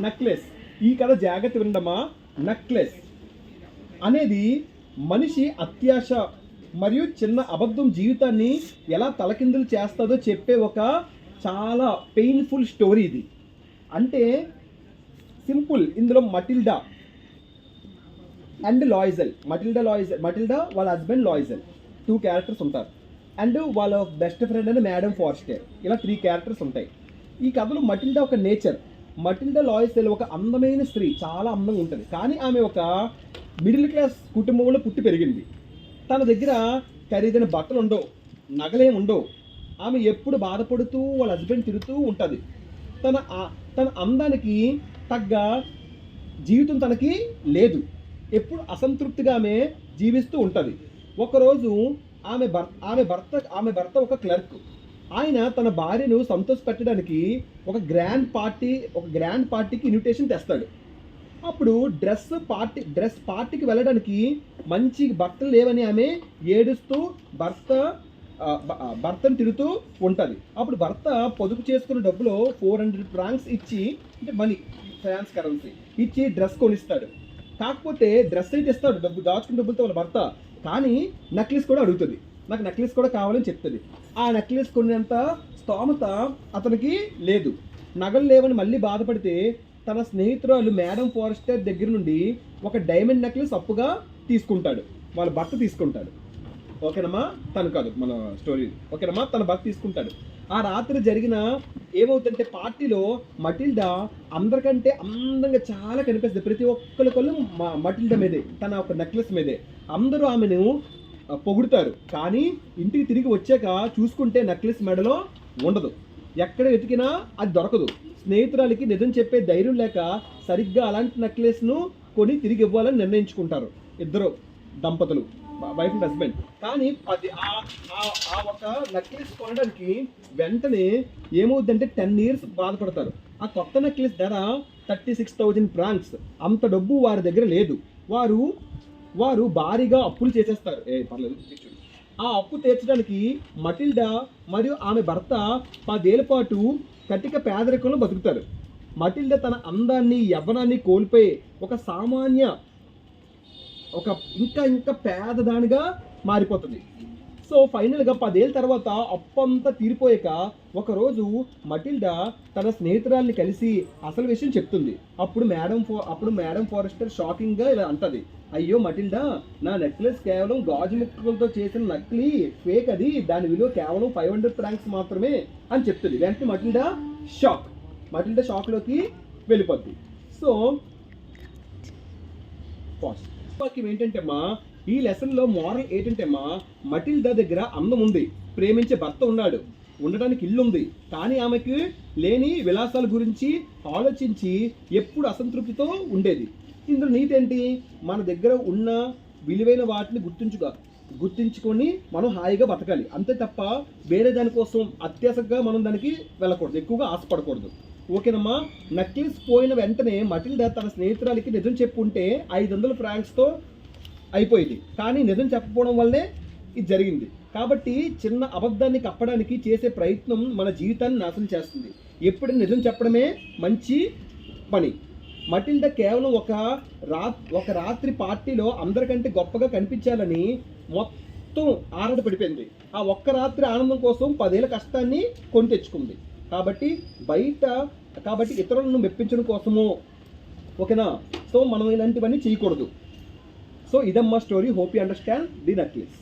Necklace. ఈ కథ జాగ్రత్త వినడమా. నెక్లెస్ అనేది మనిషి అత్యాశ మరియు చిన్న అబద్ధం జీవితాన్ని ఎలా తలకిందులు చేస్తుందో చెప్పే ఒక చాలా పెయిన్ఫుల్ స్టోరీ ఇది. అంటే సింపుల్. ఇందులో మటిల్డా అండ్ లాయిజల్, మటిల్డా వాళ్ళ హస్బెండ్ లాయిజల్ 2 క్యారెక్టర్స్ ఉంటారు. అండ్ వాళ్ళ బెస్ట్ ఫ్రెండ్ అని మేడం ఫారెస్టర్, ఇలా 3 క్యారెక్టర్స్ ఉంటాయి. ఈ కథలో మటిల్డా ఒక నేచర్. మటిల్డా లాయిజల్ ఒక అందమైన స్త్రీ, చాలా అందంగా ఉంటుంది. కానీ ఆమె ఒక మిడిల్ క్లాస్ కుటుంబంలో పుట్టి పెరిగింది. తన దగ్గర ఖరీదైన బట్టలు ఉండవు, నగలేం ఉండవు. ఆమె ఎప్పుడు బాధపడుతూ వాళ్ళ హస్బెండ్ తిరుగుతూ ఉంటుంది. తన అందానికి తగ్గ జీవితం తనకి లేదు. ఎప్పుడు అసంతృప్తిగా ఆమె జీవిస్తూ ఉంటుంది. ఒకరోజు ఆమె భర్త ఒక క్లర్క్. ఆయన తన భార్యను సంతోషపెట్టడానికి ఒక గ్రాండ్ పార్టీకి ఇన్విటేషన్ తెస్తాడు. అప్పుడు డ్రెస్ పార్టీకి వెళ్ళడానికి మంచి బట్టలు లేవని ఆమె ఏడుస్తూ భర్తను తిరుగుతూ ఉంటుంది. అప్పుడు భర్త పొదుపు చేసుకున్న డబ్బులో 400 ఫ్రాంక్స్ ఇచ్చి, అంటే మనీ, ఫ్రాన్స్ కరెన్సీ ఇచ్చి డ్రెస్ కొనిస్తాడు. కాకపోతే డ్రెస్ అయితే ఇస్తాడు, దాచుకున్న డబ్బులతో వాళ్ళ భర్త. కానీ నెక్లెస్ కూడా అడుగుతుంది. నాకు నెక్లెస్ కూడా కావాలని చెప్తుంది. ఆ నెక్లెస్ కొనేంత స్తోమత అతనికి లేదు. నగలు లేవని మళ్ళీ బాధపడితే తన స్నేహితురాలు మేడం ఫారెస్టర్ దగ్గర నుండి ఒక డైమండ్ నెక్లెస్ అప్పుగా తీసుకుంటాడు. వాళ్ళ భర్త తీసుకుంటాడు. ఓకేనమ్మా, తను కాదు మన స్టోరీ. ఓకేనమ్మా, తన భర్త తీసుకుంటాడు. ఆ రాత్రి జరిగిన ఏమవుతుందంటే పార్టీలో మటిల్డా అందరికంటే అందంగా చాలా కనిపిస్తుంది. ప్రతి ఒక్కరికొల్లు మటిల్డా మీదే, తన ఒక నెక్లెస్ మీదే అందరూ ఆమెను పొగుడుతారు. కానీ ఇంటికి తిరిగి వచ్చాక చూసుకుంటే నెక్లెస్ మెడలో ఉండదు. ఎక్కడ వెతికినా అది దొరకదు. స్నేహితురాలికి నిజం చెప్పే ధైర్యం లేక సరిగ్గా అలాంటి నెక్లెస్ను కొని తిరిగి ఇవ్వాలని నిర్ణయించుకుంటారు ఇద్దరు దంపతులు, వైఫ్ అండ్ హస్బెండ్. కానీ అది ఆ ఒక నెక్లెస్ కొనడానికి వెంటనే ఏమవుతుందంటే 10 years బాధపడతారు. ఆ కొత్త నెక్లెస్ ధర 36,000 ఫ్రాంక్స్. అంత డబ్బు వారి దగ్గర లేదు. వారు భారీగా అప్పులు చేసేస్తారు. పర్లేదు. ఆ అప్పు తీర్చడానికి మటిల్డా మరియు ఆమె భర్త 10 ఏళ్ల పాటు కటిక పేదరికంలో బతుకుతారు. మటిల్డా తన అందాన్ని, యవ్వనాన్ని కోల్పోయి ఇంకా పేదదానిగా మారిపోతుంది. సో ఫైనల్గా 10 ఏళ్ళ తర్వాత అప్పంతా తీరిపోయాక ఒకరోజు మటిల్డా తన స్నేహితురాల్ని కలిసి అసలు విషయం చెప్తుంది. అప్పుడు మేడం ఫారెస్టర్ షాకింగ్గా ఇలా అంటది, అయ్యో మటిల్డా, నా నెక్లెస్ కేవలం గాజు ముక్కలతో చేసిన నకిలీ, ఫేక్. అది దాని విలువ కేవలం 500 ఫ్రాంక్స్ మాత్రమే అని చెప్తుంది. వెంటనే మటిల్డా షాక్లోకి వెళ్ళిపోద్ది. సో వాక్యం ఏంటంటేమ్మా, ఈ లెసన్లో మోరల్ ఏంటంటేమ్మా, మటిల్డా దగ్గర అందం ఉంది, ప్రేమించే భర్త ఉన్నాడు, ఉండడానికి ఇల్లు ఉంది. కానీ ఆమెకు లేని విలాసాల గురించి ఆలోచించి ఎప్పుడు అసంతృప్తితో ఉండేది. ఇందులో నీతి ఏంటి? మన దగ్గర ఉన్న విలువైన వాటిని గుర్తించుకొని మనం హాయిగా బతకాలి, అంతే తప్ప వేరే దానికోసం అత్యాశగా మనం దానికి వెళ్ళకూడదు, ఎక్కువగా ఆశపడకూడదు. ఓకేనమ్మా. నెక్లెస్ పోయిన వెంటనే మటిల్డా తన స్నేహితురాలికి నిజం చెప్పుంటే 500 ఫ్రాంక్స్తో అయిపోయింది. కానీ నిజం చెప్పకపోవడం వల్లే ఇది జరిగింది. కాబట్టి చిన్న అబద్ధాన్ని కప్పడానికి చేసే ప్రయత్నం మన జీవితాన్ని నాశనం చేస్తుంది. ఎప్పుడు నిజం చెప్పడమే మంచి పని. మటిల్డా కేవలం ఒక రాత్రి పార్టీలో అందరికంటే గొప్పగా కనిపించాలని మొత్తం ఆరాటపడిపోయింది. ఆ ఒక్క రాత్రి ఆనందం కోసం 10 ఏళ్ల కష్టాన్ని కొని తెచ్చుకుంది. కాబట్టి ఇతరులను మెప్పించడం కోసము, ఓకేనా. సో మనం ఇలాంటివన్నీ చేయకూడదు. సో ఇదమ్మా story. Hope you understand the necklace.